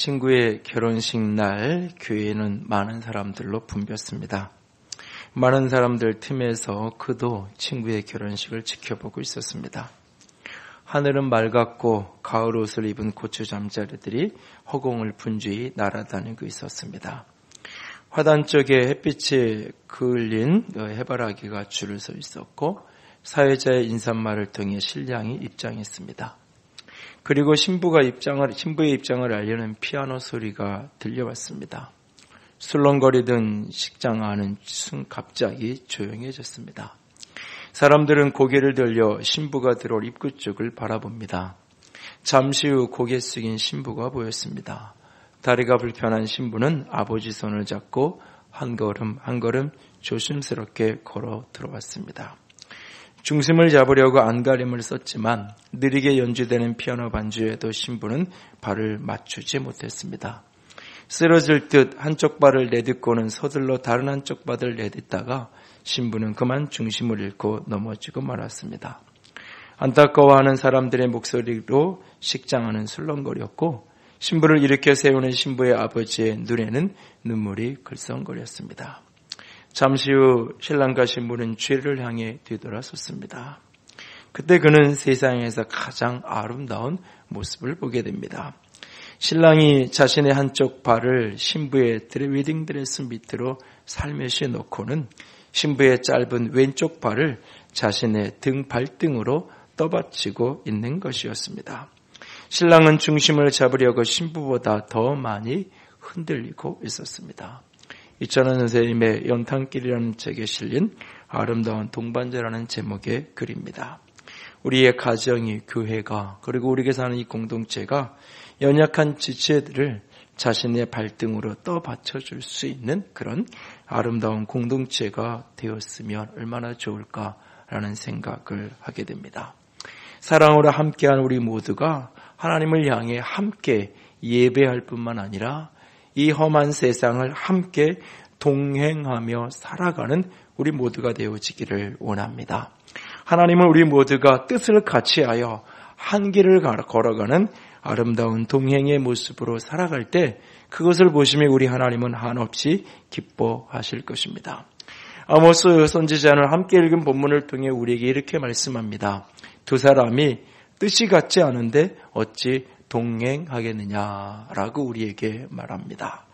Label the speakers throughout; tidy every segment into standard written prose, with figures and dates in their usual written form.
Speaker 1: 친구의 결혼식 날 교회는 많은 사람들로 붐볐습니다. 많은 사람들 틈에서 그도 친구의 결혼식을 지켜보고 있었습니다. 하늘은 맑았고 가을 옷을 입은 고추 잠자리들이 허공을 분주히 날아다니고 있었습니다. 화단 쪽에 햇빛이 그을린 해바라기가 줄을 서 있었고 사회자의 인사말을 통해 신랑이 입장했습니다. 그리고 신부의 입장을 알리는 피아노 소리가 들려왔습니다. 술렁거리던 식장 안은 갑자기 조용해졌습니다. 사람들은 고개를 들려 신부가 들어올 입구 쪽을 바라봅니다. 잠시 후 고개 숙인 신부가 보였습니다. 다리가 불편한 신부는 아버지 손을 잡고 한 걸음 한 걸음 조심스럽게 걸어 들어왔습니다. 중심을 잡으려고 안가림을 썼지만 느리게 연주되는 피아노 반주에도 신부는 발을 맞추지 못했습니다. 쓰러질 듯 한쪽 발을 내딛고는 서둘러 다른 한쪽 발을 내딛다가 신부는 그만 중심을 잃고 넘어지고 말았습니다. 안타까워하는 사람들의 목소리로 식장 안은 술렁거렸고 신부를 일으켜 세우는 신부의 아버지의 눈에는 눈물이 글썽거렸습니다. 잠시 후 신랑과 신부는 죄를 향해 뒤돌아섰습니다. 그때 그는 세상에서 가장 아름다운 모습을 보게 됩니다. 신랑이 자신의 한쪽 발을 신부의 웨딩 드레스 밑으로 살며시 놓고는 신부의 짧은 왼쪽 발을 자신의 등 발등으로 떠받치고 있는 것이었습니다. 신랑은 중심을 잡으려고 신부보다 더 많이 흔들리고 있었습니다. 이찬원 선생님의 연탄길이라는 책에 실린 아름다운 동반자라는 제목의 글입니다. 우리의 가정이, 교회가, 그리고 우리에게 사는 이 공동체가 연약한 지체들을 자신의 발등으로 떠받쳐줄 수 있는 그런 아름다운 공동체가 되었으면 얼마나 좋을까라는 생각을 하게 됩니다. 사랑으로 함께한 우리 모두가 하나님을 향해 함께 예배할 뿐만 아니라 이 험한 세상을 함께 동행하며 살아가는 우리 모두가 되어지기를 원합니다. 하나님은 우리 모두가 뜻을 같이하여 한 길을 걸어가는 아름다운 동행의 모습으로 살아갈 때 그것을 보시며 우리 하나님은 한없이 기뻐하실 것입니다. 아모스 선지자는 함께 읽은 본문을 통해 우리에게 이렇게 말씀합니다. 두 사람이 뜻이 같지 않은데 어찌 동행하겠느냐라고 우리에게 말합니다.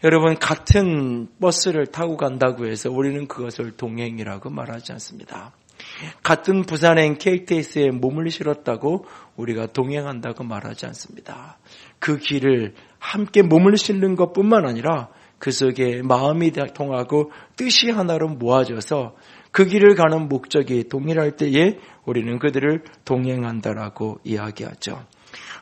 Speaker 1: 여러분, 같은 버스를 타고 간다고 해서 우리는 그것을 동행이라고 말하지 않습니다. 같은 부산행 KTX에 몸을 실었다고 우리가 동행한다고 말하지 않습니다. 그 길을 함께 몸을 실는 것뿐만 아니라 그 속에 마음이 통하고 뜻이 하나로 모아져서 그 길을 가는 목적이 동일할 때에 우리는 그들을 동행한다라고 이야기하죠.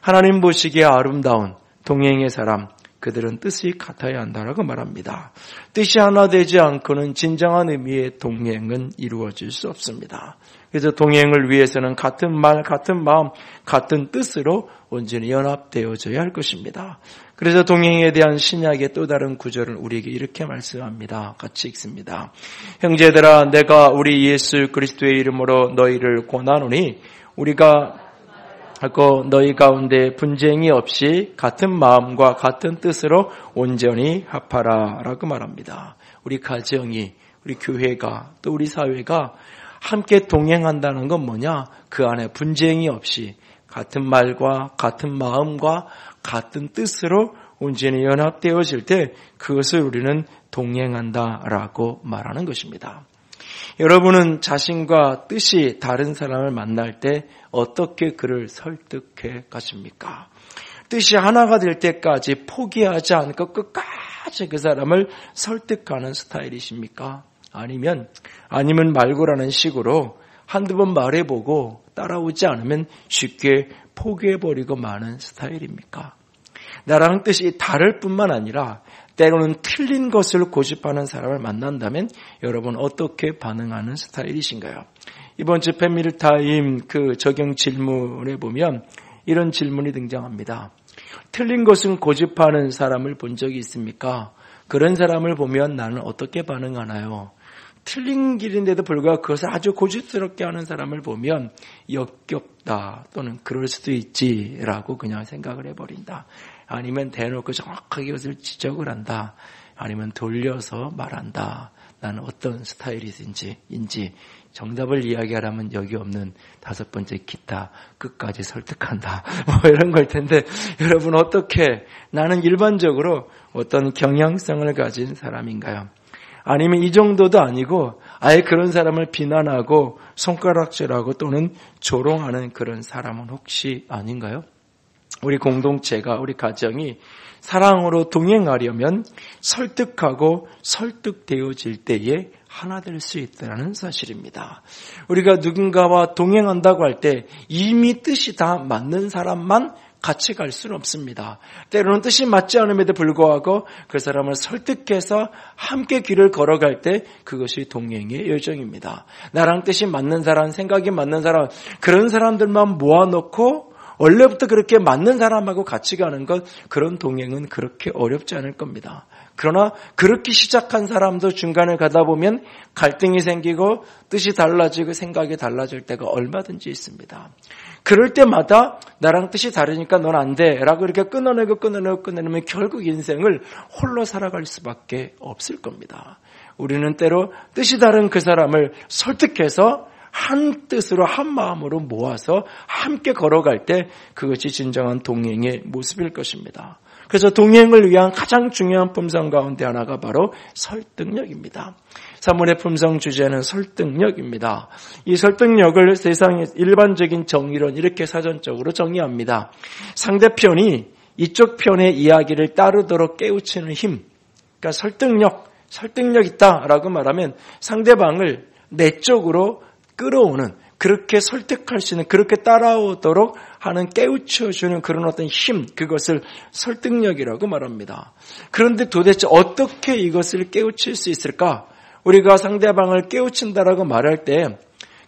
Speaker 1: 하나님 보시기에 아름다운 동행의 사람, 그들은 뜻이 같아야 한다라고 말합니다. 뜻이 하나 되지 않고는 진정한 의미의 동행은 이루어질 수 없습니다. 그래서 동행을 위해서는 같은 말, 같은 마음, 같은 뜻으로 온전히 연합되어져야 할 것입니다. 그래서 동행에 대한 신약의 또 다른 구절을 우리에게 이렇게 말씀합니다. 같이 읽습니다. 형제들아, 내가 우리 예수 그리스도의 이름으로 너희를 권하노니 우리가 하고 너희 가운데 분쟁이 없이 같은 마음과 같은 뜻으로 온전히 합하라 라고 말합니다. 우리 가정이, 우리 교회가, 또 우리 사회가 함께 동행한다는 건 뭐냐? 그 안에 분쟁이 없이 같은 말과 같은 마음과 같은 뜻으로 온전히 연합되어질 때 그것을 우리는 동행한다라고 말하는 것입니다. 여러분은 자신과 뜻이 다른 사람을 만날 때 어떻게 그를 설득해 가십니까? 뜻이 하나가 될 때까지 포기하지 않고 끝까지 그 사람을 설득하는 스타일이십니까? 아니면 말고라는 식으로 한두 번 말해보고 따라오지 않으면 쉽게 포기해버리고 마는 스타일입니까? 나랑 뜻이 다를 뿐만 아니라 때로는 틀린 것을 고집하는 사람을 만난다면 여러분 어떻게 반응하는 스타일이신가요? 이번 주 패밀리타임 그 적용 질문에 보면 이런 질문이 등장합니다. 틀린 것은 고집하는 사람을 본 적이 있습니까? 그런 사람을 보면 나는 어떻게 반응하나요? 틀린 길인데도 불구하고 그것을 아주 고집스럽게 하는 사람을 보면 역겹다 또는 그럴 수도 있지라고 그냥 생각을 해버린다. 아니면 대놓고 정확하게 그것을 지적을 한다. 아니면 돌려서 말한다. 나는 어떤 스타일인지 정답을 이야기하라면 여기 없는 5번째 기타 끝까지 설득한다. 이런 걸 텐데 여러분 어떻게 나는 일반적으로 어떤 경향성을 가진 사람인가요? 아니면 이 정도도 아니고 아예 그런 사람을 비난하고 손가락질하고 또는 조롱하는 그런 사람은 혹시 아닌가요? 우리 공동체가, 우리 가정이 사랑으로 동행하려면 설득하고 설득되어질 때에 하나 될 수 있다는 사실입니다. 우리가 누군가와 동행한다고 할 때 이미 뜻이 다 맞는 사람만 같이 갈 수는 없습니다. 때로는 뜻이 맞지 않음에도 불구하고 그 사람을 설득해서 함께 길을 걸어갈 때 그것이 동행의 여정입니다. 나랑 뜻이 맞는 사람, 생각이 맞는 사람, 그런 사람들만 모아놓고 원래부터 그렇게 맞는 사람하고 같이 가는 것, 그런 동행은 그렇게 어렵지 않을 겁니다. 그러나 그렇게 시작한 사람도 중간에 가다 보면 갈등이 생기고 뜻이 달라지고 생각이 달라질 때가 얼마든지 있습니다. 그럴 때마다 나랑 뜻이 다르니까 넌 안 돼 라고 이렇게 끊어내면 결국 인생을 홀로 살아갈 수밖에 없을 겁니다. 우리는 때로 뜻이 다른 그 사람을 설득해서 한 뜻으로 한 마음으로 모아서 함께 걸어갈 때 그것이 진정한 동행의 모습일 것입니다. 그래서 동행을 위한 가장 중요한 품성 가운데 하나가 바로 설득력입니다. 사문의 품성 주제는 설득력입니다. 이 설득력을 세상의 일반적인 정의론 이렇게 사전적으로 정의합니다. 상대편이 이쪽 편의 이야기를 따르도록 깨우치는 힘, 그러니까 설득력 있다라고 말하면 상대방을 내 쪽으로 끌어오는, 그렇게 설득할 수 있는, 그렇게 따라오도록 하는 깨우쳐주는 그런 어떤 힘, 그것을 설득력이라고 말합니다. 그런데 도대체 어떻게 이것을 깨우칠 수 있을까? 우리가 상대방을 깨우친다라고 말할 때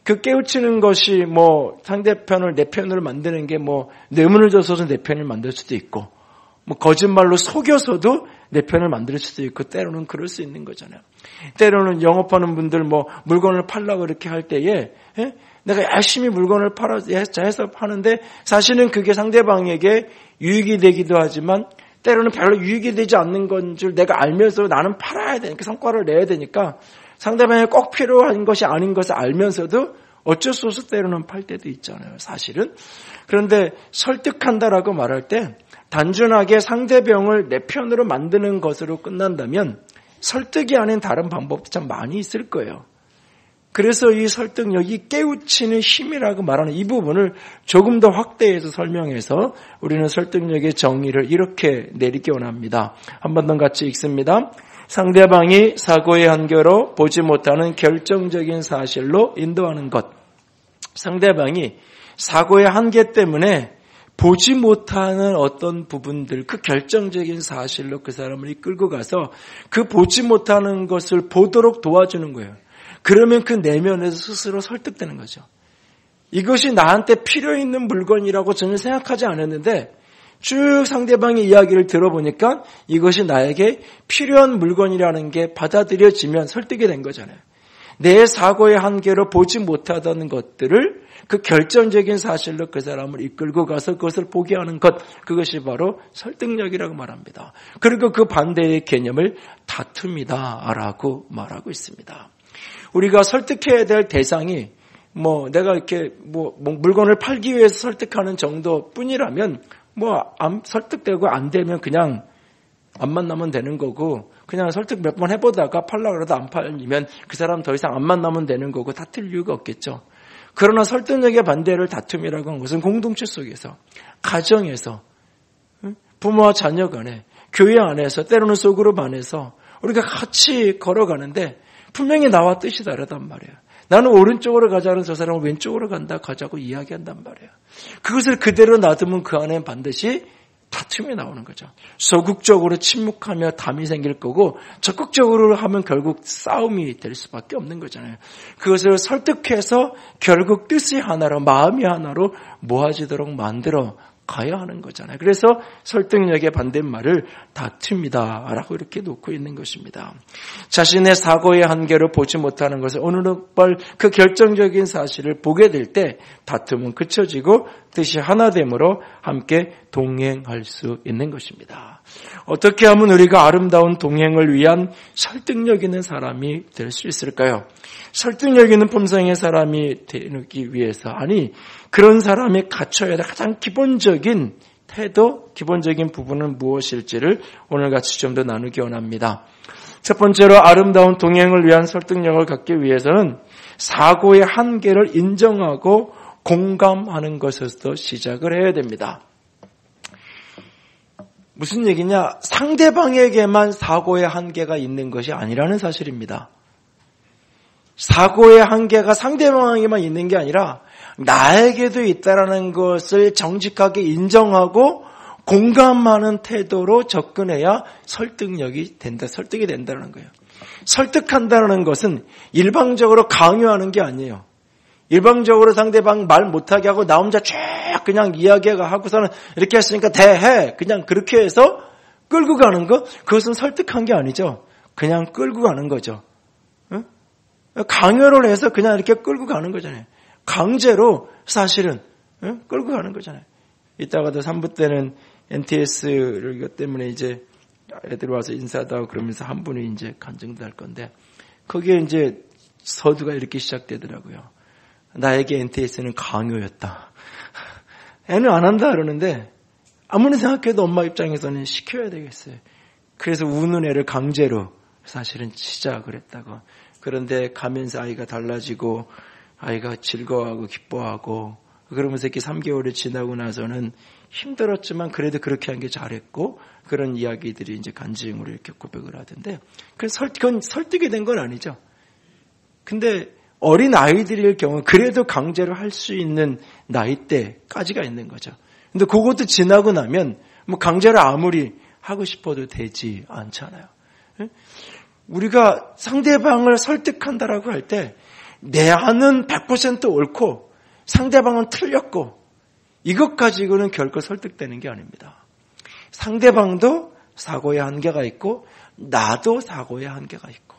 Speaker 1: 그 깨우치는 것이 상대편을 내 편으로 만드는 게 뇌물을 줘서도 내 편을 만들 수도 있고 거짓말로 속여서도 내 편을 만들 수도 있고 때로는 그럴 수 있는 거잖아요. 때로는 영업하는 분들 물건을 팔라고 이렇게 할 때에 내가 열심히 물건을 해서 파는데 사실은 그게 상대방에게 유익이 되기도 하지만 때로는 별로 유익이 되지 않는 건 줄 내가 알면서 나는 팔아야 되니까 성과를 내야 되니까 상대방에 꼭 필요한 것이 아닌 것을 알면서도 어쩔 수 없어 때로는 팔 때도 있잖아요. 사실은. 그런데 설득한다라고 말할 때 단순하게 상대방을 내 편으로 만드는 것으로 끝난다면 설득이 아닌 다른 방법도 참 많이 있을 거예요. 그래서 이 설득력이 깨우치는 힘이라고 말하는 이 부분을 조금 더 확대해서 설명해서 우리는 설득력의 정의를 이렇게 내리기 원합니다. 한 번 더 같이 읽습니다. 상대방이 사고의 한계로 보지 못하는 결정적인 사실로 인도하는 것. 상대방이 사고의 한계 때문에 보지 못하는 어떤 부분들, 그 결정적인 사실로 그 사람을 이끌고 가서 그 보지 못하는 것을 보도록 도와주는 거예요. 그러면 그 내면에서 스스로 설득되는 거죠. 이것이 나한테 필요 있는 물건이라고 전혀 생각하지 않았는데 쭉 상대방의 이야기를 들어보니까 이것이 나에게 필요한 물건이라는 게 받아들여지면 설득이 된 거잖아요. 내 사고의 한계로 보지 못하던 것들을 그 결정적인 사실로 그 사람을 이끌고 가서 그것을 보게 하는 것, 그것이 바로 설득력이라고 말합니다. 그리고 그 반대의 개념을 다툼이다라고 말하고 있습니다. 우리가 설득해야 될 대상이 내가 이렇게 물건을 팔기 위해서 설득하는 정도뿐이라면 안 설득되고 안 되면 그냥 안 만나면 되는 거고, 그냥 설득 몇 번 해보다가 팔려고 그래도 안 팔리면 그 사람 더 이상 안 만나면 되는 거고, 다툴 이유가 없겠죠. 그러나 설득력의 반대를 다툼이라고 하는 것은 공동체 속에서, 가정에서, 부모와 자녀 간에, 교회 안에서, 때로는 소그룹 안에서 우리가 같이 걸어가는데 분명히 나와 뜻이 다르단 말이에요. 나는 오른쪽으로 가자는 저 사람은 왼쪽으로 가자고 이야기한단 말이에요. 그것을 그대로 놔두면 그 안에 반드시 다툼이 나오는 거죠. 소극적으로 침묵하며 담이 생길 거고, 적극적으로 하면 결국 싸움이 될 수밖에 없는 거잖아요. 그것을 설득해서 결국 뜻이 하나로, 마음이 하나로 모아지도록 만들어 가야 하는 거잖아요. 그래서 설득력의 반대말을 다툼이다라고 이렇게 놓고 있는 것입니다. 자신의 사고의 한계를 보지 못하는 것을 어느 날 그 결정적인 사실을 보게 될 때 다툼은 그쳐지고 뜻이 하나됨으로 함께 동행할 수 있는 것입니다. 어떻게 하면 우리가 아름다운 동행을 위한 설득력 있는 사람이 될 수 있을까요? 설득력 있는 품성의 사람이 되기 위해서, 그런 사람이 갖춰야 될 가장 기본적인 태도, 기본적인 부분은 무엇일지를 오늘같이 좀 더 나누기 원합니다. 첫 번째로 아름다운 동행을 위한 설득력을 갖기 위해서는 사고의 한계를 인정하고 공감하는 것에서 시작을 해야 됩니다. 무슨 얘기냐? 상대방에게만 사고의 한계가 있는 것이 아니라는 사실입니다. 사고의 한계가 상대방에게만 있는 게 아니라 나에게도 있다라는 것을 정직하게 인정하고 공감하는 태도로 접근해야 설득이 된다는 거예요. 설득한다는 것은 일방적으로 강요하는 게 아니에요. 일방적으로 상대방 말 못하게 하고 나 혼자 쫙 그냥 이야기하고서는 이렇게 했으니까 대해 그냥 그렇게 해서 끌고 가는 거, 그것은 설득한 게 아니죠. 그냥 끌고 가는 거죠. 강요를 해서 그냥 이렇게 끌고 가는 거잖아요. 강제로 사실은 끌고 가는 거잖아요. 이따가도 3부 때는 NTS를 이것 때문에 이제 애들 와서 인사도 하고 그러면서 한 분이 이제 간증도 할 건데, 거기에 이제 서두가 이렇게 시작되더라고요. 나에게 NTS는 강요였다. 애는 안 한다 그러는데 아무리 생각해도 엄마 입장에서는 시켜야 되겠어요. 그래서 우는 애를 강제로 사실은 시작을 했다고. 그런데 가면서 아이가 달라지고 아이가 즐거워하고 기뻐하고 그러면서 이렇게 3개월이 지나고 나서는 힘들었지만 그래도 그렇게 한 게 잘했고, 그런 이야기들이 이제 간증으로 이렇게 고백을 하던데, 그건 설득이 된 건 아니죠. 근데 어린 아이들일 경우 그래도 강제로 할 수 있는 나이대까지가 있는 거죠. 근데 그것도 지나고 나면 강제로 아무리 하고 싶어도 되지 않잖아요. 우리가 상대방을 설득한다라고 할 때 내 안은 100% 옳고 상대방은 틀렸고 이것 가지고는 결코 설득되는 게 아닙니다. 상대방도 사고의 한계가 있고 나도 사고의 한계가 있고,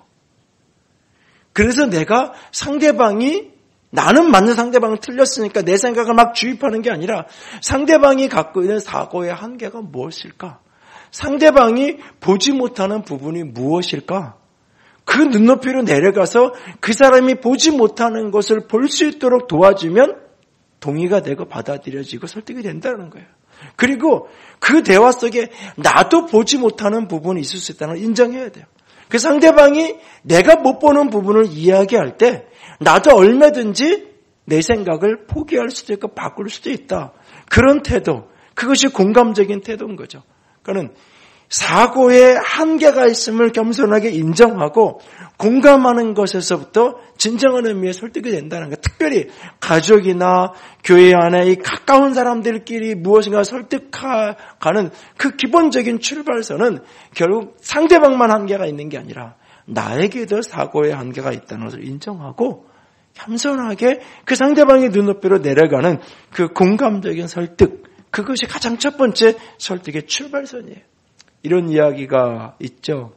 Speaker 1: 그래서 내가 나는 맞는 상대방은 틀렸으니까 내 생각을 막 주입하는 게 아니라 상대방이 갖고 있는 사고의 한계가 무엇일까? 상대방이 보지 못하는 부분이 무엇일까? 그 눈높이로 내려가서 그 사람이 보지 못하는 것을 볼 수 있도록 도와주면 동의가 되고 받아들여지고 설득이 된다는 거예요. 그리고 그 대화 속에 나도 보지 못하는 부분이 있을 수 있다는 걸 인정해야 돼요. 그 상대방이 내가 못 보는 부분을 이야기할 때 나도 얼마든지 내 생각을 포기할 수도 있고 바꿀 수도 있다. 그런 태도, 그것이 공감적인 태도인 거죠. 그러니까 사고에 한계가 있음을 겸손하게 인정하고 공감하는 것에서부터 진정한 의미의 설득이 된다는 것. 특별히 가족이나 교회 안에 이 가까운 사람들끼리 무엇인가 설득하는 그 기본적인 출발선은 결국 상대방만 한계가 있는 게 아니라 나에게도 사고의 한계가 있다는 것을 인정하고 겸손하게 그 상대방의 눈높이로 내려가는 그 공감적인 설득, 그것이 가장 첫 번째 설득의 출발선이에요. 이런 이야기가 있죠.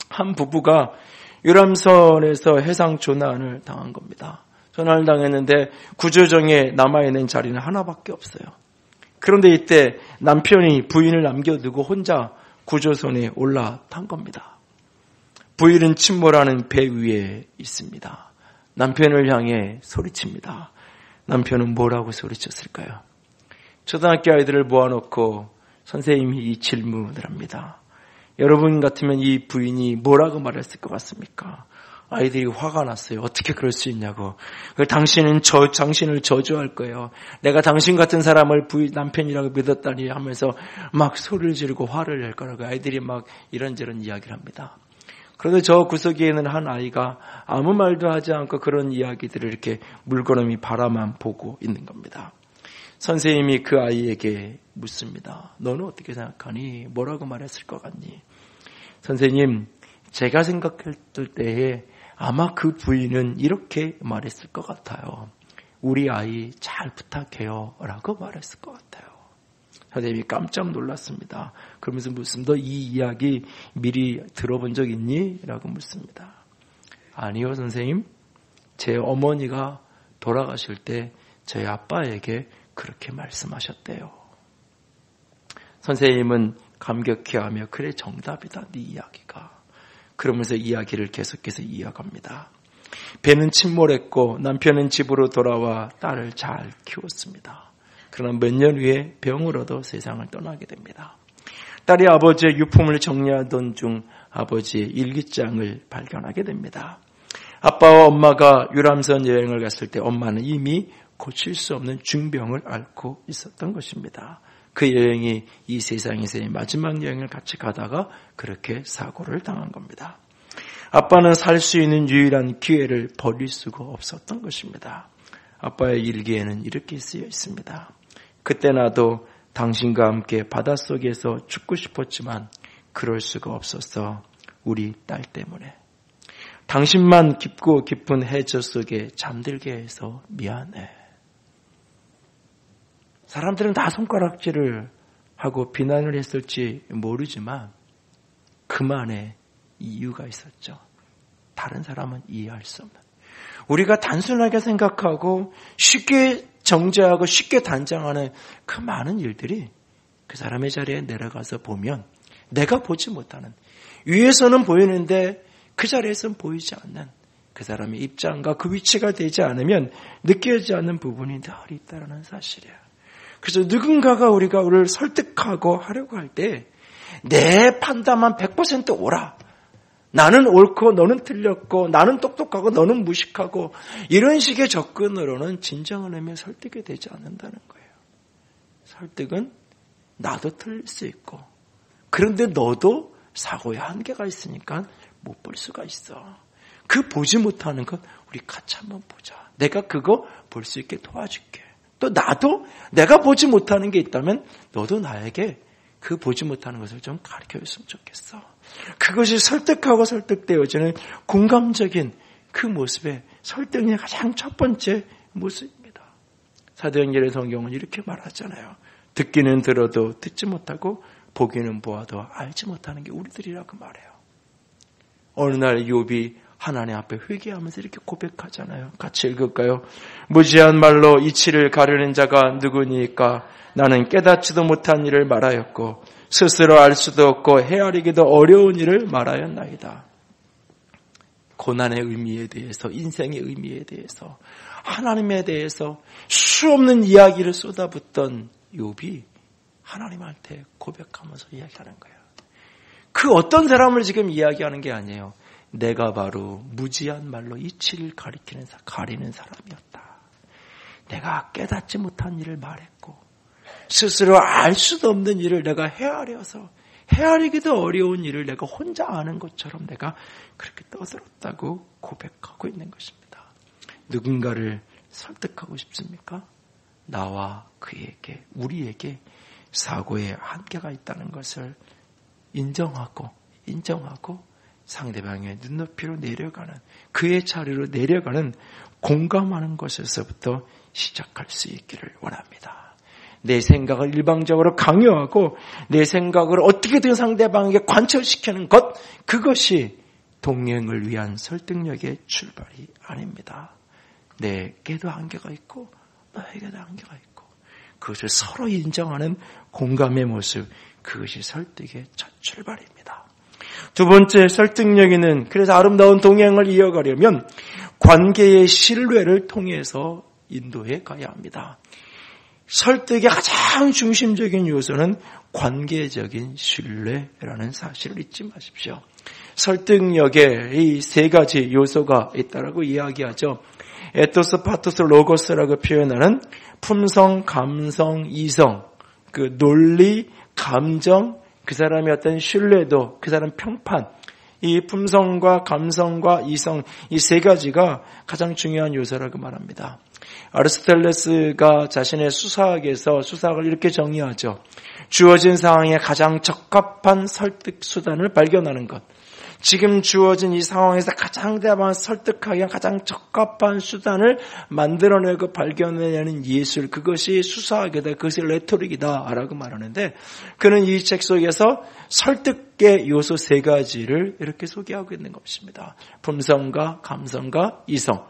Speaker 1: 한 부부가 유람선에서 해상 조난을 당한 겁니다. 조난을 당했는데 구조정에 남아있는 자리는 하나밖에 없어요. 그런데 이때 남편이 부인을 남겨두고 혼자 구조선에 올라탄 겁니다. 부인은 침몰하는 배 위에 있습니다. 남편을 향해 소리칩니다. 남편은 뭐라고 소리쳤을까요? 초등학교 아이들을 모아놓고 선생님이 이 질문을 합니다. 여러분 같으면 이 부인이 뭐라고 말했을 것 같습니까? 아이들이 화가 났어요. 어떻게 그럴 수 있냐고. 당신을 저주할 거예요. 내가 당신 같은 사람을 남편이라고 믿었다니 하면서 막 소리를 지르고 화를 낼 거라고 아이들이 막 이런저런 이야기를 합니다. 그런데 저 구석에는 한 아이가 아무 말도 하지 않고 그런 이야기들을 이렇게 물끄러미 바라만 보고 있는 겁니다. 선생님이 그 아이에게 묻습니다. 너는 어떻게 생각하니? 뭐라고 말했을 것 같니? 선생님, 제가 생각했을 때에 아마 그 부인은 이렇게 말했을 것 같아요. 우리 아이 잘 부탁해요 라고 말했을 것 같아요. 선생님이 깜짝 놀랐습니다. 그러면서 묻습니다. 너 이 이야기 미리 들어본 적 있니? 라고 묻습니다. 아니요 선생님. 제 어머니가 돌아가실 때 저희 아빠에게 그렇게 말씀하셨대요. 선생님은 감격해하며 그래 정답이다 네 이야기가. 그러면서 이야기를 계속해서 이어갑니다. 배는 침몰했고 남편은 집으로 돌아와 딸을 잘 키웠습니다. 그러나 몇 년 후에 병을 얻어 세상을 떠나게 됩니다. 딸이 아버지의 유품을 정리하던 중 아버지의 일기장을 발견하게 됩니다. 아빠와 엄마가 유람선 여행을 갔을 때 엄마는 이미 고칠 수 없는 중병을 앓고 있었던 것입니다. 그 여행이 이 세상에서의 마지막 여행을 같이 가다가 그렇게 사고를 당한 겁니다. 아빠는 살 수 있는 유일한 기회를 버릴 수가 없었던 것입니다. 아빠의 일기에는 이렇게 쓰여 있습니다. 그때 나도 당신과 함께 바닷속에서 죽고 싶었지만 그럴 수가 없었어. 우리 딸 때문에. 당신만 깊고 깊은 해저 속에 잠들게 해서 미안해. 사람들은 다 손가락질을 하고 비난을 했을지 모르지만 그만의 이유가 있었죠. 다른 사람은 이해할 수 없는. 우리가 단순하게 생각하고 쉽게 정죄하고 쉽게 단정하는 그 많은 일들이 그 사람의 자리에 내려가서 보면 내가 보지 못하는, 위에서는 보이는데 그 자리에서는 보이지 않는 그 사람의 입장과 그 위치가 되지 않으면 느껴지지 않는 부분이 늘 있다는 사실이에요. 그래서 누군가가 우리를 설득하고 하려고 할 때 내 판단만 100% 옳아. 나는 옳고 너는 틀렸고 나는 똑똑하고 너는 무식하고 이런 식의 접근으로는 진정한 의미의 설득이 되지 않는다는 거예요. 설득은 나도 틀릴 수 있고 그런데 너도 사고의 한계가 있으니까 못 볼 수가 있어. 그 보지 못하는 것 우리 같이 한번 보자. 내가 그거 볼 수 있게 도와줄게. 또 나도 내가 보지 못하는 게 있다면 너도 나에게 그 보지 못하는 것을 좀 가르쳐줬으면 좋겠어. 그것이 설득하고 설득되어지는 공감적인 그 모습의 설득의 가장 첫 번째 모습입니다. 사도행전의 성경은 이렇게 말하잖아요. 듣기는 들어도 듣지 못하고 보기는 보아도 알지 못하는 게 우리들이라고 말해요. 어느 날 욥이 하나님 앞에 회개하면서 이렇게 고백하잖아요. 같이 읽을까요? 무지한 말로 이치를 가르는 자가 누구니까? 나는 깨닫지도 못한 일을 말하였고 스스로 알 수도 없고 헤아리기도 어려운 일을 말하였나이다. 고난의 의미에 대해서, 인생의 의미에 대해서, 하나님에 대해서 수없는 이야기를 쏟아붓던 욥이 하나님한테 고백하면서 이야기하는 거예요. 그 어떤 사람을 지금 이야기하는 게 아니에요. 내가 바로 무지한 말로 이치를 가리는 사람이었다. 내가 깨닫지 못한 일을 말했고 스스로 알 수도 없는 일을 내가 헤아리기도 어려운 일을 내가 혼자 아는 것처럼 내가 그렇게 떠들었다고 고백하고 있는 것입니다. 누군가를 설득하고 싶습니까? 나와 그에게, 우리에게 사고의 한계가 있다는 것을 인정하고 상대방의 눈높이로 내려가는, 그의 자리로 내려가는 공감하는 것에서부터 시작할 수 있기를 원합니다. 내 생각을 일방적으로 강요하고 내 생각을 어떻게든 상대방에게 관철시키는 것, 그것이 동행을 위한 설득력의 출발이 아닙니다. 내게도 한계가 있고 너에게도 한계가 있고 그것을 서로 인정하는 공감의 모습, 그것이 설득의 첫 출발입니다. 두 번째, 설득력에는 그래서 아름다운 동행을 이어가려면 관계의 신뢰를 통해서 인도해 가야 합니다. 설득의 가장 중심적인 요소는 관계적인 신뢰라는 사실을 잊지 마십시오. 설득력에 이 세 가지 요소가 있다라고 이야기하죠. 에토스, 파토스, 로고스라고 표현하는 품성, 감성, 이성, 그 논리, 감정, 그 사람의 어떤 신뢰도, 그 사람 평판, 이 품성과 감성과 이성, 이 세 가지가 가장 중요한 요소라고 말합니다. 아리스토텔레스가 자신의 수사학에서 수사학을 이렇게 정의하죠. 주어진 상황에 가장 적합한 설득 수단을 발견하는 것. 지금 주어진 이 상황에서 가장 대방을 설득하기 위한 가장 적합한 수단을 만들어내고 발견해내는 예술, 그것이 수사학이다, 그것이 레토릭이다 라고 말하는데, 그는 이 책 속에서 설득의 요소 세 가지를 이렇게 소개하고 있는 것입니다. 품성과 감성과 이성,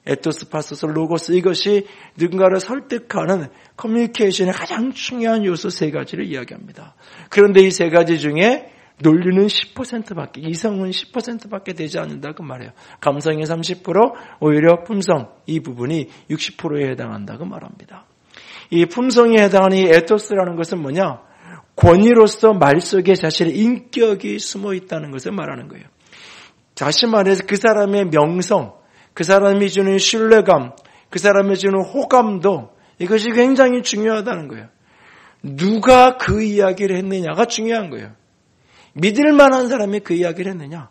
Speaker 1: 에토스, 파토스, 로고스, 이것이 누군가를 설득하는 커뮤니케이션의 가장 중요한 요소 세 가지를 이야기합니다. 그런데 이 세 가지 중에 논리는 10%밖에, 이성은 10%밖에 되지 않는다고 말해요. 감성이 30%, 오히려 품성, 이 부분이 60%에 해당한다고 말합니다. 이 품성에 해당하는 이 에토스라는 것은 뭐냐? 권위로서 말 속에 자신의 인격이 숨어 있다는 것을 말하는 거예요. 다시 말해서 그 사람의 명성, 그 사람이 주는 신뢰감, 그 사람이 주는 호감도, 이것이 굉장히 중요하다는 거예요. 누가 그 이야기를 했느냐가 중요한 거예요. 믿을 만한 사람이 그 이야기를 했느냐?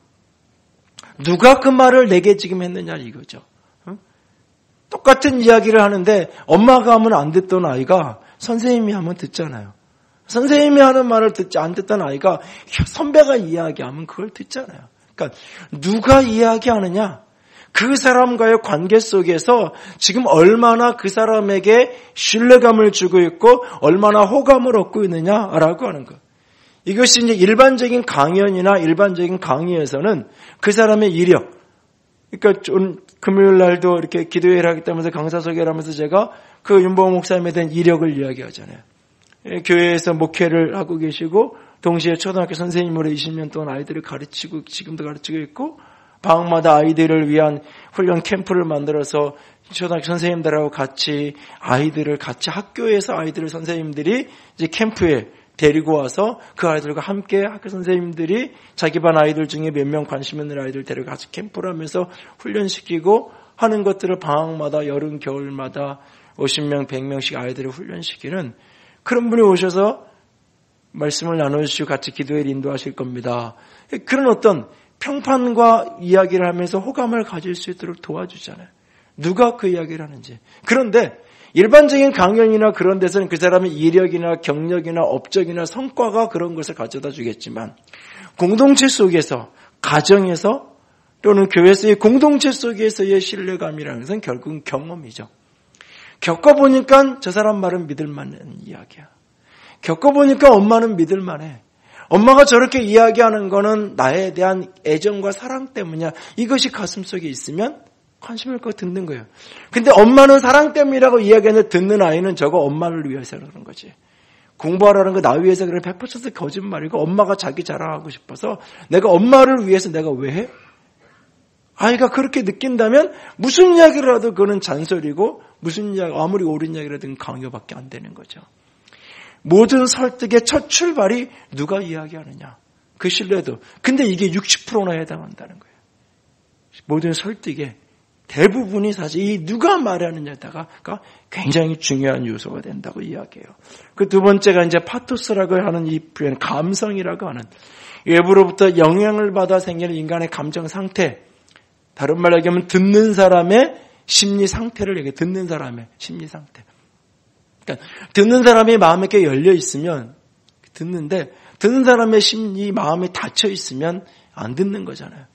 Speaker 1: 누가 그 말을 내게 지금 했느냐 이거죠. 똑같은 이야기를 하는데 엄마가 하면 안 듣던 아이가 선생님이 하면 듣잖아요. 선생님이 하는 말을 안 듣던 아이가 선배가 이야기하면 그걸 듣잖아요. 그러니까 누가 이야기하느냐? 그 사람과의 관계 속에서 지금 얼마나 그 사람에게 신뢰감을 주고 있고 얼마나 호감을 얻고 있느냐라고 하는 것. 이것이 이제 일반적인 강연이나 일반적인 강의에서는 그 사람의 이력, 그러니까 금요일 날도 이렇게 기도회를 하기 때문에 강사 소개를 하면서 제가 그 윤봉 목사님에 대한 이력을 이야기하잖아요. 교회에서 목회를 하고 계시고 동시에 초등학교 선생님으로 20년 동안 아이들을 가르치고 지금도 가르치고 있고 방학마다 아이들을 위한 훈련 캠프를 만들어서 초등학교 선생님들하고 같이 아이들을 같이 학교에서 아이들을 선생님들이 이제 캠프에 데리고 와서 그 아이들과 함께 학교 선생님들이 자기 반 아이들 중에 몇 명 관심 있는 아이들 데리고 같이 캠프를 하면서 훈련시키고 하는 것들을 방학마다 여름 겨울마다 50명 100명씩 아이들을 훈련시키는 그런 분이 오셔서 말씀을 나눠주시고 같이 기도회를 인도하실 겁니다. 그런 어떤 평판과 이야기를 하면서 호감을 가질 수 있도록 도와주잖아요. 누가 그 이야기를 하는지. 그런데 일반적인 강연이나 그런 데서는 그 사람의 이력이나 경력이나 업적이나 성과가 그런 것을 가져다 주겠지만 공동체 속에서, 가정에서 또는 교회에서의 공동체 속에서의 신뢰감이라는 것은 결국은 경험이죠. 겪어보니까 저 사람 말은 믿을 만한 이야기야. 겪어보니까 엄마는 믿을 만해. 엄마가 저렇게 이야기하는 거는 나에 대한 애정과 사랑 때문이야. 이것이 가슴속에 있으면 관심을 갖고 듣는 거예요. 근데 엄마는 사랑 때문이라고 이야기하는데 듣는 아이는 저거 엄마를 위해서 그러는 거지. 공부하라는 거 나 위해서 그래 100% 거짓말이고 엄마가 자기 자랑하고 싶어서 내가 엄마를 위해서 내가 왜 해? 아이가 그렇게 느낀다면 무슨 이야기를 해도 그거는 잔소리고 무슨 이야기 아무리 옳은 이야기라도 강요밖에 안 되는 거죠. 모든 설득의 첫 출발이 누가 이야기하느냐. 그 신뢰도. 근데 이게 60%나 해당한다는 거예요. 모든 설득의 대부분이 사실 이 누가 말하느냐다가 굉장히 중요한 요소가 된다고 이야기해요. 그 두 번째가 이제 파토스라고 하는 이 표현, 감성이라고 하는 외부로부터 영향을 받아 생기는 인간의 감정 상태. 다른 말로 얘기하면 듣는 사람의 심리 상태를 얘기해요. 듣는 사람의 심리 상태. 그러니까 듣는 사람이 마음이 이렇게 열려 있으면 듣는데 듣는 사람의 심리 마음이 닫혀 있으면 안 듣는 거잖아요.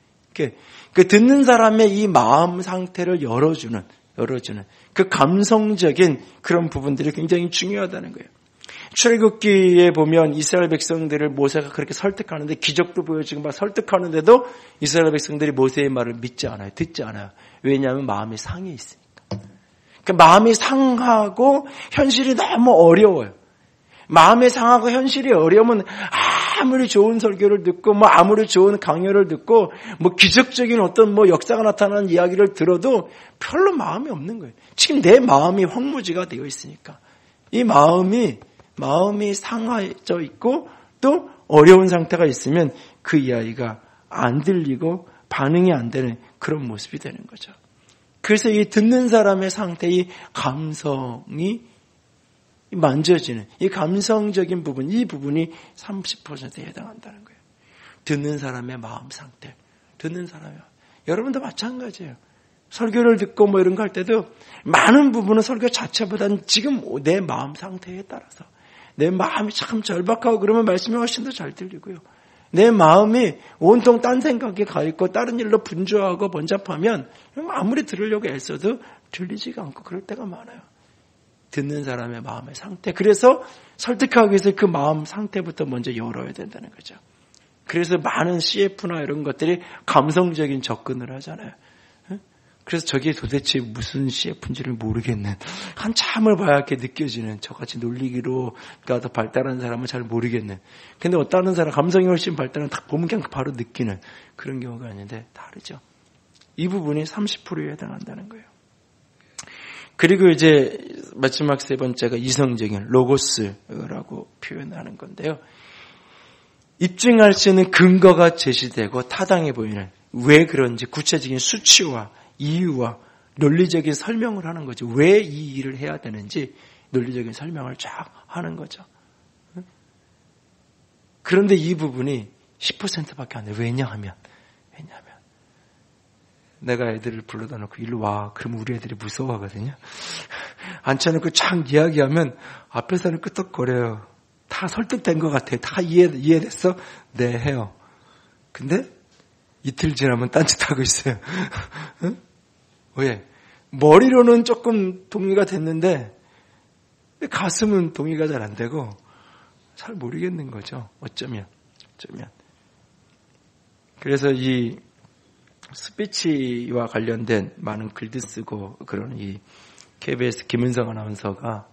Speaker 1: 그 듣는 사람의 이 마음 상태를 열어주는 열어주는 그 감성적인 그런 부분들이 굉장히 중요하다는 거예요. 출애굽기에 보면 이스라엘 백성들을 모세가 그렇게 설득하는데 기적도 보여주고 막 설득하는데도 이스라엘 백성들이 모세의 말을 믿지 않아요. 듣지 않아요. 왜냐하면 마음이 상해 있으니까. 그 마음이 상하고 현실이 너무 어려워요. 마음이 상하고 현실이 어려우면 아무리 좋은 설교를 듣고 뭐 아무리 좋은 강연을 듣고 뭐 기적적인 어떤 뭐 역사가 나타나는 이야기를 들어도 별로 마음이 없는 거예요. 지금 내 마음이 황무지가 되어 있으니까. 이 마음이 상해져 있고 또 어려운 상태가 있으면 그 이야기가 안 들리고 반응이 안 되는 그런 모습이 되는 거죠. 그래서 이 듣는 사람의 상태, 이 감성이 만져지는 이 감성적인 부분, 이 부분이 30%에 해당한다는 거예요. 듣는 사람의 마음 상태, 듣는 사람의 여러분도 마찬가지예요. 설교를 듣고 뭐 이런 거 할 때도 많은 부분은 설교 자체보다는 지금 내 마음 상태에 따라서 내 마음이 참 절박하고 그러면 말씀이 훨씬 더 잘 들리고요. 내 마음이 온통 딴 생각에 가 있고 다른 일로 분주하고 번잡하면 아무리 들으려고 애써도 들리지가 않고 그럴 때가 많아요. 듣는 사람의 마음의 상태. 그래서 설득하기 위해서 그 마음 상태부터 먼저 열어야 된다는 거죠. 그래서 많은 CF나 이런 것들이 감성적인 접근을 하잖아요. 그래서 저게 도대체 무슨 CF인지를 모르겠는, 한참을 봐야 이렇게 느껴지는, 저같이 논리기로 더 발달한 사람은 잘 모르겠는, 근데 어떤 사람 감성이 훨씬 발달한 딱 보면 그냥 바로 느끼는 그런 경우가 아닌데 다르죠. 이 부분이 30%에 해당한다는 거예요. 그리고 이제 마지막 세 번째가 이성적인 로고스라고 표현하는 건데요. 입증할 수 있는 근거가 제시되고 타당해 보이는, 왜 그런지 구체적인 수치와 이유와 논리적인 설명을 하는 거죠. 왜 이 일을 해야 되는지 논리적인 설명을 쫙 하는 거죠. 그런데 이 부분이 10%밖에 안 돼요. 왜냐하면 내가 애들을 불러다 놓고 일로 와. 그러면 우리 애들이 무서워하거든요. 앉혀놓고 쫙 이야기하면 앞에서는 끄떡거려요. 다 설득된 것 같아요. 다 이해됐어? 네, 해요. 근데 이틀 지나면 딴짓하고 있어요. 응? 왜? 머리로는 조금 동의가 됐는데 가슴은 동의가 잘 안 되고 잘 모르겠는 거죠. 어쩌면. 그래서 이 스피치와 관련된 많은 글도 쓰고 그런 이 KBS 김은성 아나운서가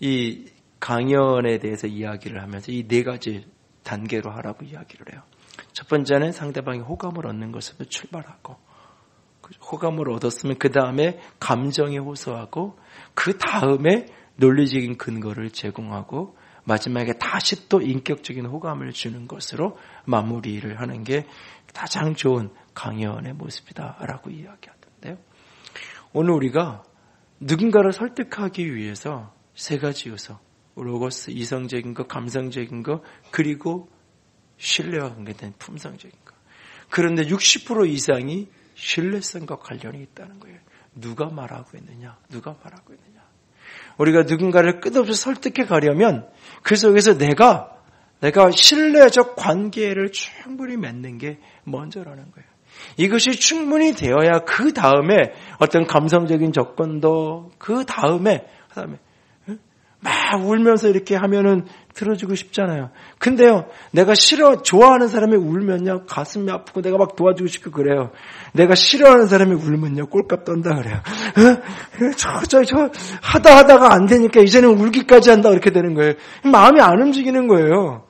Speaker 1: 이 강연에 대해서 이야기를 하면서 이 네 가지 단계로 하라고 이야기를 해요. 첫 번째는 상대방이 호감을 얻는 것으로 출발하고, 호감을 얻었으면 그 다음에 감정에 호소하고, 그 다음에 논리적인 근거를 제공하고, 마지막에 다시 또 인격적인 호감을 주는 것으로 마무리를 하는 게 가장 좋은 강연의 모습이다라고 이야기하던데요. 오늘 우리가 누군가를 설득하기 위해서 세 가지 요소, 로고스, 이성적인 것, 감성적인 것, 그리고 신뢰와 관계된 품성적인 것. 그런데 60% 이상이 신뢰성과 관련이 있다는 거예요. 누가 말하고 있느냐? 우리가 누군가를 끝없이 설득해 가려면 그 속에서 내가 신뢰적 관계를 충분히 맺는 게 먼저라는 거예요. 이것이 충분히 되어야 그 다음에 어떤 감성적인 접근도 그 다음에 막 울면서 이렇게 하면은 들어주고 싶잖아요. 근데요, 내가 좋아하는 사람이 울면요, 가슴이 아프고 내가 막 도와주고 싶고 그래요. 내가 싫어하는 사람이 울면요, 꼴값 떤다 그래요. 저 하다가 안 되니까 이제는 울기까지 한다 이렇게 되는 거예요. 마음이 안 움직이는 거예요.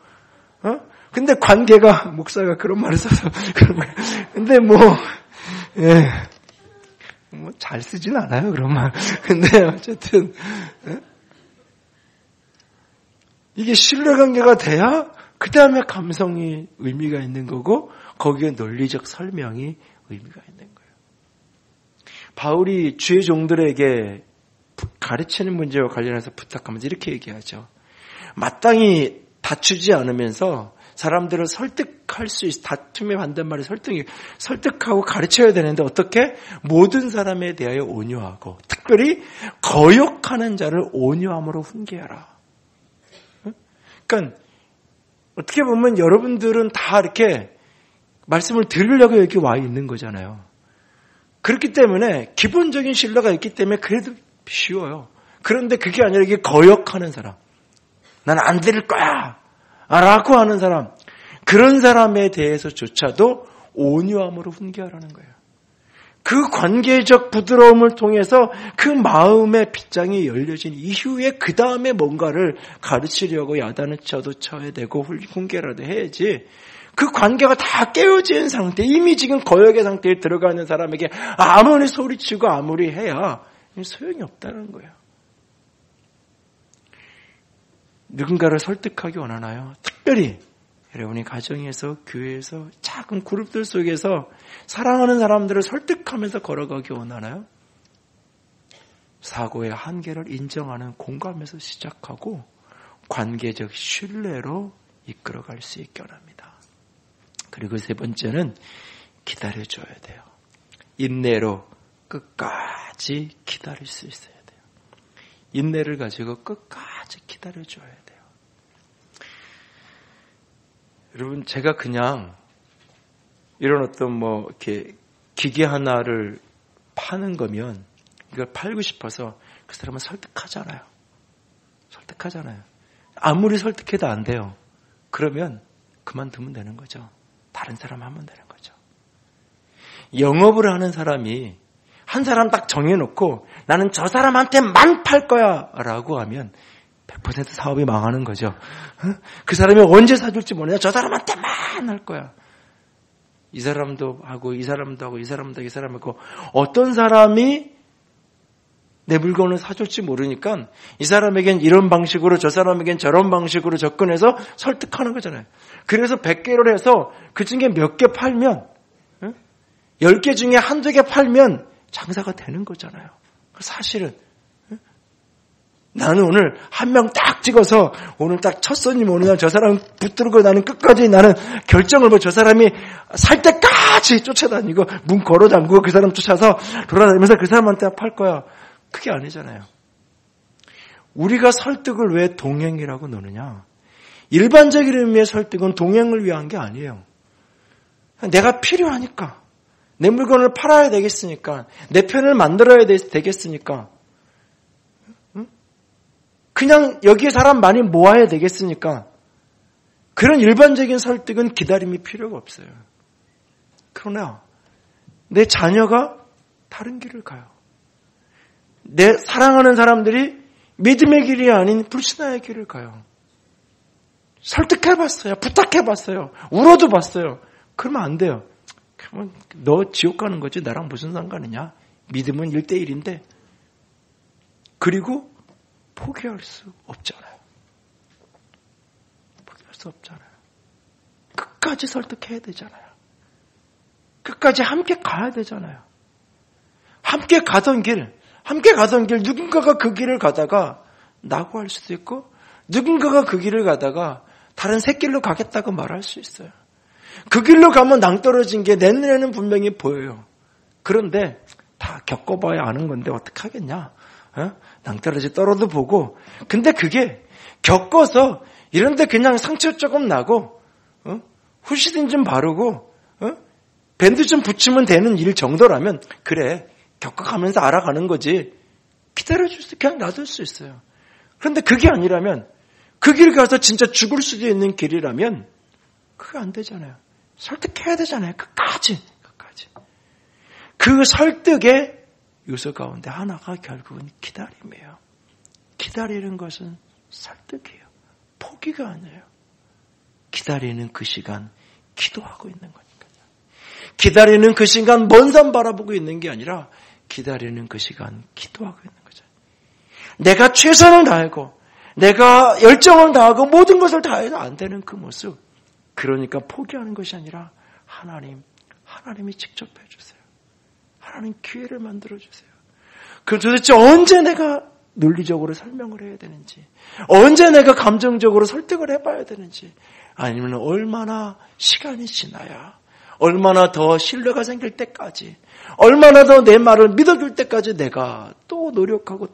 Speaker 1: 근데 관계가, 목사가 그런 말을 써서 그런 거예요. 근데 잘 쓰진 않아요, 그런 말. 근데 어쨌든, 이게 신뢰관계가 돼야 그 다음에 감성이 의미가 있는 거고 거기에 논리적 설명이 의미가 있는 거예요. 바울이 주의 종들에게 가르치는 문제와 관련해서 부탁하면서 이렇게 얘기하죠. 마땅히 다투지 않으면서 사람들을 설득할 수 있어. 다툼의 반대말이 설득하고 가르쳐야 되는데 어떻게? 모든 사람에 대하여 온유하고 특별히 거역하는 자를 온유함으로 훈계하라. 그러니까 어떻게 보면 여러분들은 다 이렇게 말씀을 들으려고 여기 와 있는 거잖아요. 그렇기 때문에 기본적인 신뢰가 있기 때문에 그래도 쉬워요. 그런데 그게 아니라 이게 거역하는 사람, 난 안 드릴 거야 라고 하는 사람, 그런 사람에 대해서조차도 온유함으로 훈계하라는 거예요. 그 관계적 부드러움을 통해서 그 마음의 빗장이 열려진 이후에 그 다음에 뭔가를 가르치려고 야단을 쳐도 쳐야 되고 훈계라도 해야지, 그 관계가 다 깨어진 상태, 이미 지금 거역의 상태에 들어가는 사람에게 아무리 소리치고 아무리 해야 소용이 없다는 거예요. 누군가를 설득하기 원하나요? 특별히 여러분이 가정에서, 교회에서, 작은 그룹들 속에서 사랑하는 사람들을 설득하면서 걸어가기 원하나요? 사고의 한계를 인정하는 공감에서 시작하고 관계적 신뢰로 이끌어갈 수 있게 원합니다. 그리고 세 번째는 기다려줘야 돼요. 인내로 끝까지 기다릴 수 있어야 돼요. 인내를 가지고 끝까지 기다려줘야 돼요. 여러분, 제가 그냥 이런 어떤 이렇게 기계 하나를 파는 거면 이걸 팔고 싶어서 그 사람은 설득하잖아요. 아무리 설득해도 안 돼요. 그러면 그만두면 되는 거죠. 다른 사람 하면 되는 거죠. 영업을 하는 사람이 한 사람 딱 정해놓고 나는 저 사람한테만 팔 거야 라고 하면 100% 사업이 망하는 거죠. 그 사람이 언제 사줄지 모르냐. 저 사람한테만 할 거야. 이 사람도 하고 이 사람도 하고 이 사람도 하고 이 사람도 하고, 어떤 사람이 내 물건을 사줄지 모르니까 이 사람에겐 이런 방식으로 저 사람에겐 저런 방식으로 접근해서 설득하는 거잖아요. 그래서 100개를 해서 그 중에 몇 개 팔면, 10개 중에 한두 개 팔면 장사가 되는 거잖아요. 사실은 나는 오늘 한 명 딱 찍어서 오늘 딱 첫 손님 오는 날 저 사람 붙들고 나는 끝까지 나는 결정을 저 사람이 살 때까지 쫓아다니고 문 걸어 잠그고 그 사람 쫓아서 돌아다니면서 그 사람한테 팔 거야. 그게 아니잖아요. 우리가 설득을 왜 동행이라고 노느냐? 일반적인 의미의 설득은 동행을 위한 게 아니에요. 내가 필요하니까, 내 물건을 팔아야 되겠으니까, 내 편을 만들어야 되겠으니까, 그냥 여기에 사람 많이 모아야 되겠으니까, 그런 일반적인 설득은 기다림이 필요가 없어요. 그러나 내 자녀가 다른 길을 가요. 내 사랑하는 사람들이 믿음의 길이 아닌 불신앙의 길을 가요. 설득해봤어요. 부탁해봤어요. 울어도 봤어요. 그러면 안 돼요. 그러면 너 지옥 가는 거지 나랑 무슨 상관이냐. 믿음은 1대1인데. 그리고 포기할 수 없잖아요. 포기할 수 없잖아요. 끝까지 설득해야 되잖아요. 끝까지 함께 가야 되잖아요. 함께 가던 길 누군가가 그 길을 가다가 낙오할 수도 있고, 누군가가 그 길을 가다가 다른 새 길로 가겠다고 말할 수 있어요. 그 길로 가면 낭떠러진 게 내 눈에는 분명히 보여요. 그런데 다 겪어봐야 아는 건데 어떡하겠냐. 낭떠러지 떨어도 보고. 근데 그게 겪어서 이런데 그냥 상처 조금 나고 후시딘 좀 바르고 밴드 좀 붙이면 되는 일 정도라면 그래, 겪어가면서 알아가는 거지. 기다려줄 수, 그냥 놔둘 수 있어요. 그런데 그게 아니라면, 그 길 가서 진짜 죽을 수도 있는 길이라면 그게 안 되잖아요. 설득해야 되잖아요. 끝까지. 그 설득의 요소 가운데 하나가 결국은 기다림이에요. 기다리는 것은 설득이에요. 포기가 아니에요. 기다리는 그 시간 기도하고 있는 거니까요. 기다리는 그 시간 먼 산 바라보고 있는 게 아니라 기다리는 그 시간 기도하고 있는 거죠. 내가 최선을 다하고 내가 열정을 다하고 모든 것을 다해도 안 되는 그 모습. 그러니까 포기하는 것이 아니라 하나님이 직접 해주세요. 하나님 기회를 만들어주세요. 그 도대체 언제 내가 논리적으로 설명을 해야 되는지, 언제 내가 감정적으로 설득을 해봐야 되는지, 아니면 얼마나 시간이 지나야, 얼마나 더 신뢰가 생길 때까지, 얼마나 더 내 말을 믿어줄 때까지 내가 또 노력하고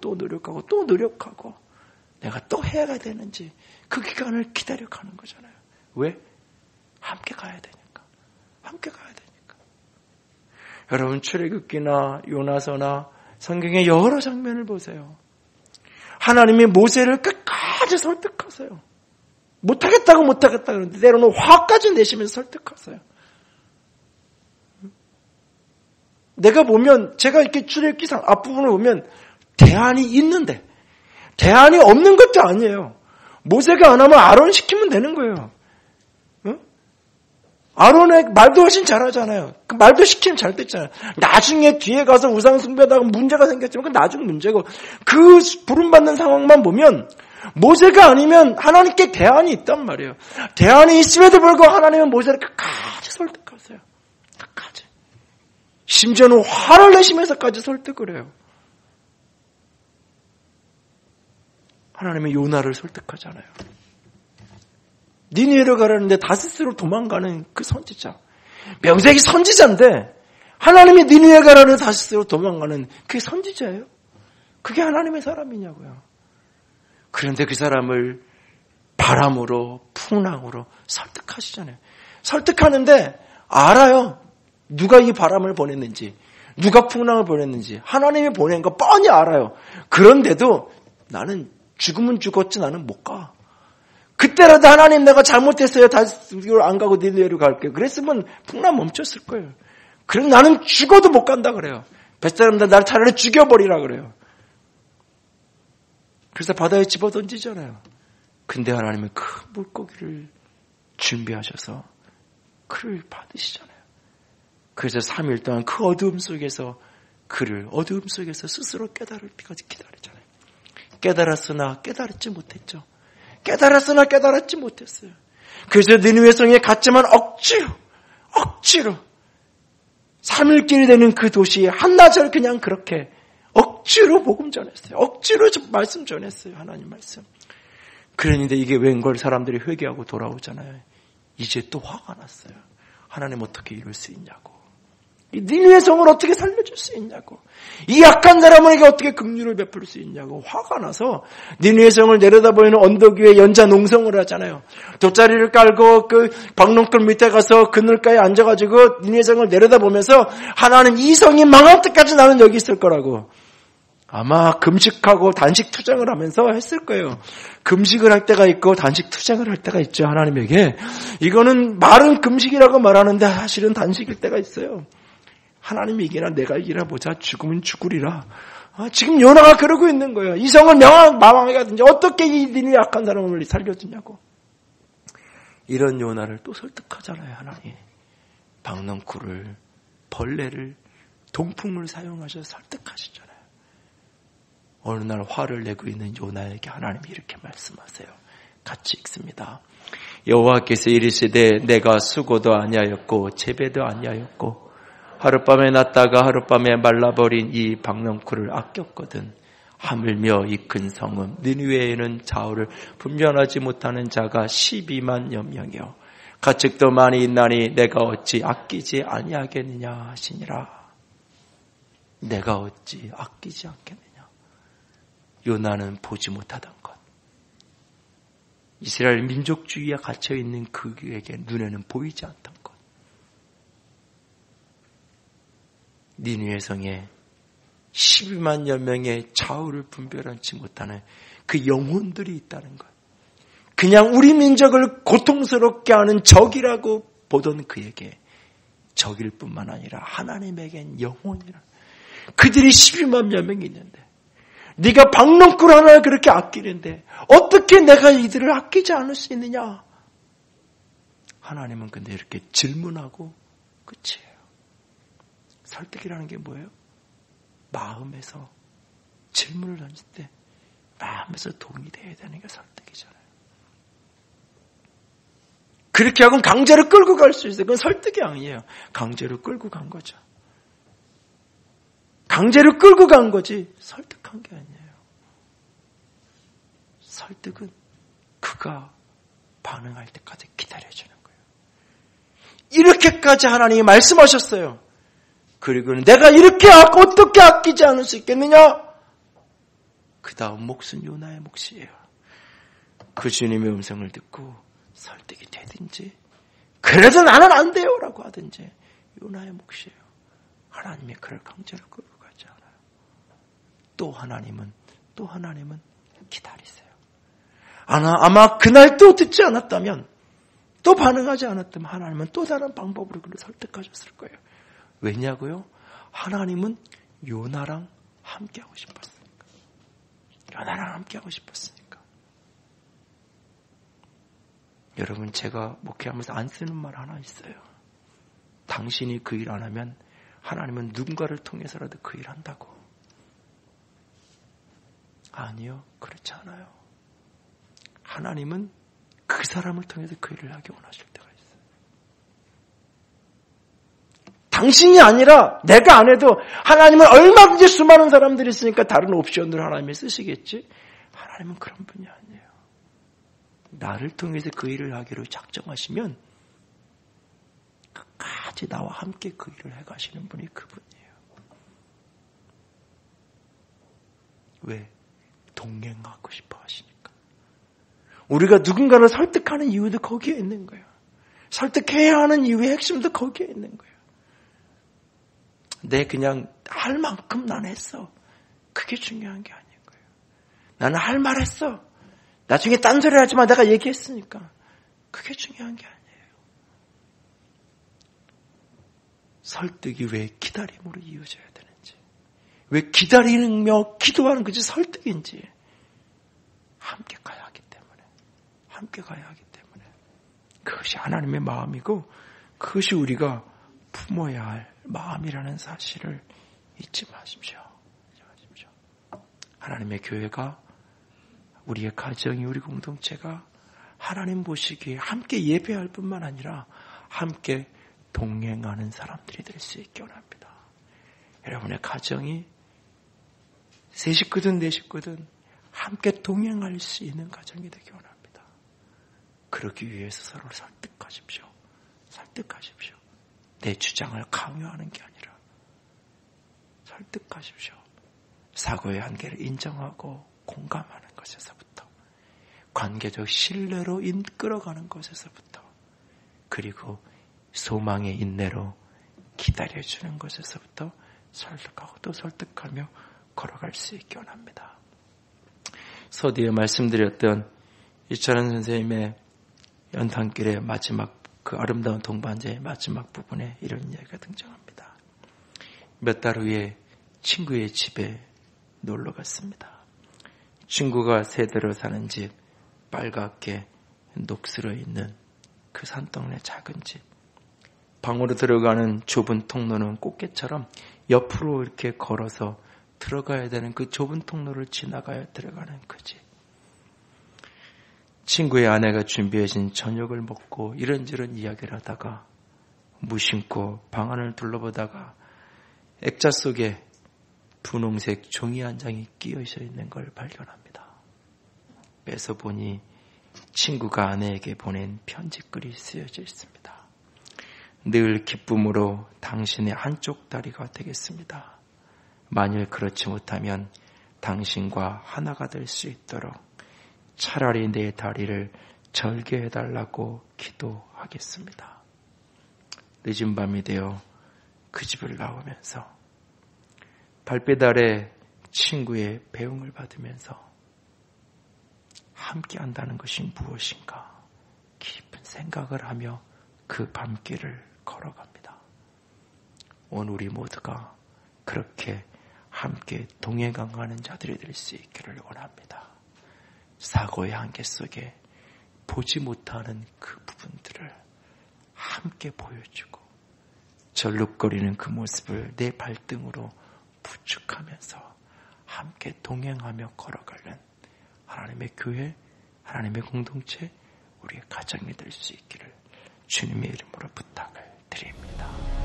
Speaker 1: 내가 또 해야 되는지, 그 기간을 기다려가는 거잖아요. 왜? 함께 가야 되니까. 여러분 출애굽기나 요나서나 성경의 여러 장면을 보세요. 하나님이 모세를 끝까지 설득하세요. 못하겠다고 그러는데 때로는 화까지 내시면서 설득하세요. 내가 보면 제가 이렇게 출애굽기 앞부분을 보면 대안이 있는데 대안이 없는 것도 아니에요. 모세가 안 하면 아론 시키면 되는 거예요. 아론의 말도 훨씬 잘하잖아요. 그 말도 시키면 잘 됐잖아요. 나중에 뒤에 가서 우상 숭배하다가 문제가 생겼지만 그건 나중 문제고 그 부름받는 상황만 보면 모세가 아니면 하나님께 대안이 있단 말이에요. 대안이 있음에도 불구하고 하나님은 모세를 끝까지 설득하세요. 끝까지. 심지어는 화를 내시면서까지 설득을 해요. 하나님은 요나를 설득하잖아요. 니느웨로 가라는데 다스스로 도망가는 그 선지자. 명색이 선지자인데 하나님이 니느웨 가라는 다스스로 도망가는 그게 선지자예요? 그게 하나님의 사람이냐고요. 그런데 그 사람을 바람으로 풍랑으로 설득하시잖아요. 설득하는데 알아요. 누가 이 바람을 보냈는지, 누가 풍랑을 보냈는지 하나님이 보낸 거 뻔히 알아요. 그런데도 나는 죽으면 죽었지 나는 못 가. 그때라도 하나님 내가 잘못했어요. 다시 안 가고 니느웨로 갈게요. 그랬으면 풍랑 멈췄을 거예요. 그럼 나는 죽어도 못 간다 그래요. 뱃사람들 날 차라리 죽여버리라 그래요. 그래서 바다에 집어던지잖아요. 근데 하나님은 큰 물고기를 준비하셔서 그를 받으시잖아요. 그래서 3일 동안 그 어두움 속에서 그를 어두움 속에서 스스로 깨달을 때까지 기다리잖아요. 깨달았으나 깨달지 못했죠. 깨달았으나 깨달지 못했어요. 그래서 니느웨 성에 갔지만 억지로 3일길이 되는 그 도시에 한나절 그냥 그렇게 억지로 복음 전했어요. 억지로 말씀 전했어요. 하나님 말씀. 그랬는데 이게 웬걸 사람들이 회개하고 돌아오잖아요. 이제 또 화가 났어요. 하나님 어떻게 이럴 수 있냐고. 이 니느웨 성을 어떻게 살려줄 수 있냐고. 이 약한 사람에게 어떻게 긍휼을 베풀 수 있냐고 화가 나서 니느웨 성을 내려다보이는 언덕 위에 연자 농성을 하잖아요. 돗자리를 깔고 그 박농굴 밑에 가서 그늘가에 앉아가지고 니느웨 성을 내려다보면서 하나님 이 성이 망할 때까지 나는 여기 있을 거라고. 아마 금식하고 단식 투쟁을 하면서 했을 거예요. 금식을 할 때가 있고 단식 투쟁을 할 때가 있죠. 하나님에게. 이거는 말은 금식이라고 말하는데 사실은 단식일 때가 있어요. 하나님이 이기나 내가 이기나 보자. 죽으면 죽으리라. 지금 요나가 그러고 있는 거예요. 이 성을 망하게 하든지 어떻게 이 니느웨 약한 사람을 살려주냐고. 이런 요나를 또 설득하잖아요. 하나님. 박넝쿨을 벌레를 동풍을 사용하셔서 설득하시잖아요. 어느 날 화를 내고 있는 요나에게 하나님이 이렇게 말씀하세요. 같이 읽습니다. 여호와께서 이르시되 내가 수고도 아니하였고 재배도 아니하였고 하룻밤에 났다가 하룻밤에 말라버린 이 박넝쿨을 아꼈거든. 하물며 이 큰 성은 니느웨에는 좌우를 분별하지 못하는 자가 12만여 명이요 가축도 많이 있나니 내가 어찌 아끼지 아니하겠느냐 하시니라. 내가 어찌 아끼지 않겠느냐. 요나는 보지 못하던 것. 이스라엘 민족주의에 갇혀있는 그에게 눈에는 보이지 않던 것. 니느웨 성에 12만여 명의 좌우를 분별하지 못하는 그 영혼들이 있다는 것. 그냥 우리 민족을 고통스럽게 하는 적이라고 보던 그에게 적일 뿐만 아니라 하나님에겐 영혼이라. 그들이 12만여 명이 있는데 네가 박넝쿨 하나를 그렇게 아끼는데 어떻게 내가 이들을 아끼지 않을 수 있느냐. 하나님은 근데 이렇게 질문하고 끝이에요. 설득이라는 게 뭐예요? 마음에서 질문을 던질 때 마음에서 동의돼야 되는 게 설득이잖아요. 그렇게 하고는 강제로 끌고 갈 수 있어요. 그건 설득이 아니에요. 강제로 끌고 간 거죠. 강제로 끌고 간 거지 설득한 게 아니에요. 설득은 그가 반응할 때까지 기다려주는 거예요. 이렇게까지 하나님이 말씀하셨어요. 그리고는 내가 이렇게 어떻게 아끼지 않을 수 있겠느냐? 그 다음 몫은 요나의 몫이에요. 그 주님의 음성을 듣고 설득이 되든지 그래도 나는 안 돼요 라고 하든지 요나의 몫이에요. 하나님이 그를 강제로 끌고 가지 않아요. 또 하나님은 기다리세요. 아마 그날 또 듣지 않았다면, 또 반응하지 않았다면 하나님은 또 다른 방법으로 그를 설득하셨을 거예요. 왜냐고요? 하나님은 요나랑 함께하고 싶었으니까. 요나랑 함께하고 싶었으니까. 여러분, 제가 목회하면서 안 쓰는 말 하나 있어요. 당신이 그 일 안 하면 하나님은 누군가를 통해서라도 그 일 한다고. 아니요, 그렇지 않아요. 하나님은 그 사람을 통해서 그 일을 하기 원하실 때가 있어요. 당신이 아니라 내가 안 해도 하나님은 얼마든지 수많은 사람들이 있으니까 다른 옵션으로 하나님이 쓰시겠지. 하나님은 그런 분이 아니에요. 나를 통해서 그 일을 하기로 작정하시면 끝까지 나와 함께 그 일을 해가시는 분이 그분이에요. 왜? 동행하고 싶어 하시니까. 우리가 누군가를 설득하는 이유도 거기에 있는 거예요. 설득해야 하는 이유의 핵심도 거기에 있는 거예요. 내 그냥 할 만큼 난 했어. 그게 중요한 게 아닌 거예요. 나는 할 말 했어. 나중에 딴소리 하지만 내가 얘기했으니까. 그게 중요한 게 아니에요. 설득이 왜 기다림으로 이어져야 되는지, 왜 기다리며 기도하는 것이 설득인지 함께 가야 하기 때문에 그것이 하나님의 마음이고 그것이 우리가 품어야 할 마음이라는 사실을 잊지 마십시오. 하나님의 교회가, 우리의 가정이, 우리 공동체가 하나님 보시기에 함께 예배할 뿐만 아니라 함께 동행하는 사람들이 될 수 있게 원합니다. 여러분의 가정이 세 식구든 네 식구든 함께 동행할 수 있는 가정이 되기 원합니다. 그러기 위해서 서로를 설득하십시오. 내 주장을 강요하는 게 아니라 설득하십시오. 사고의 한계를 인정하고 공감하는 것에서부터, 관계적 신뢰로 이끌어가는 것에서부터, 그리고 소망의 인내로 기다려주는 것에서부터 설득하고 또 설득하며 걸어갈 수 있게 원합니다. 서두에 말씀드렸던 이철원 선생님의 연탄길의 마지막, 그 아름다운 동반자의 마지막 부분에 이런 이야기가 등장합니다. 몇 달 후에 친구의 집에 놀러 갔습니다. 친구가 세대로 사는 집, 빨갛게 녹슬어 있는 그 산동네 작은 집. 방으로 들어가는 좁은 통로는 꽃게처럼 옆으로 이렇게 걸어서 들어가야 되는 그 좁은 통로를 지나가야 들어가는 그 집. 친구의 아내가 준비해준 저녁을 먹고 이런저런 이야기를 하다가 무심코 방 안을 둘러보다가 액자 속에 분홍색 종이 한 장이 끼어져 있는 걸 발견합니다. 빼서 보니 친구가 아내에게 보낸 편지글이 쓰여져 있습니다. 늘 기쁨으로 당신의 한쪽 다리가 되겠습니다. 만일 그렇지 못하면 당신과 하나가 될 수 있도록 차라리 내 다리를 절개해달라고 기도하겠습니다. 늦은 밤이 되어 그 집을 나오면서 발빛 아래 친구의 배웅을 받으면서 함께 한다는 것이 무엇인가 깊은 생각을 하며 그 밤길을 걸어갑니다. 오늘 우리 모두가 그렇게 함께 동행하는 자들이 될 수 있기를 원합니다. 사고의 한계 속에 보지 못하는 그 부분들을 함께 보여주고 절룩거리는 그 모습을 내 발등으로 부축하면서 함께 동행하며 걸어가는 하나님의 교회, 하나님의 공동체, 우리의 가정이 될 수 있기를 주님의 이름으로 부탁을 드립니다.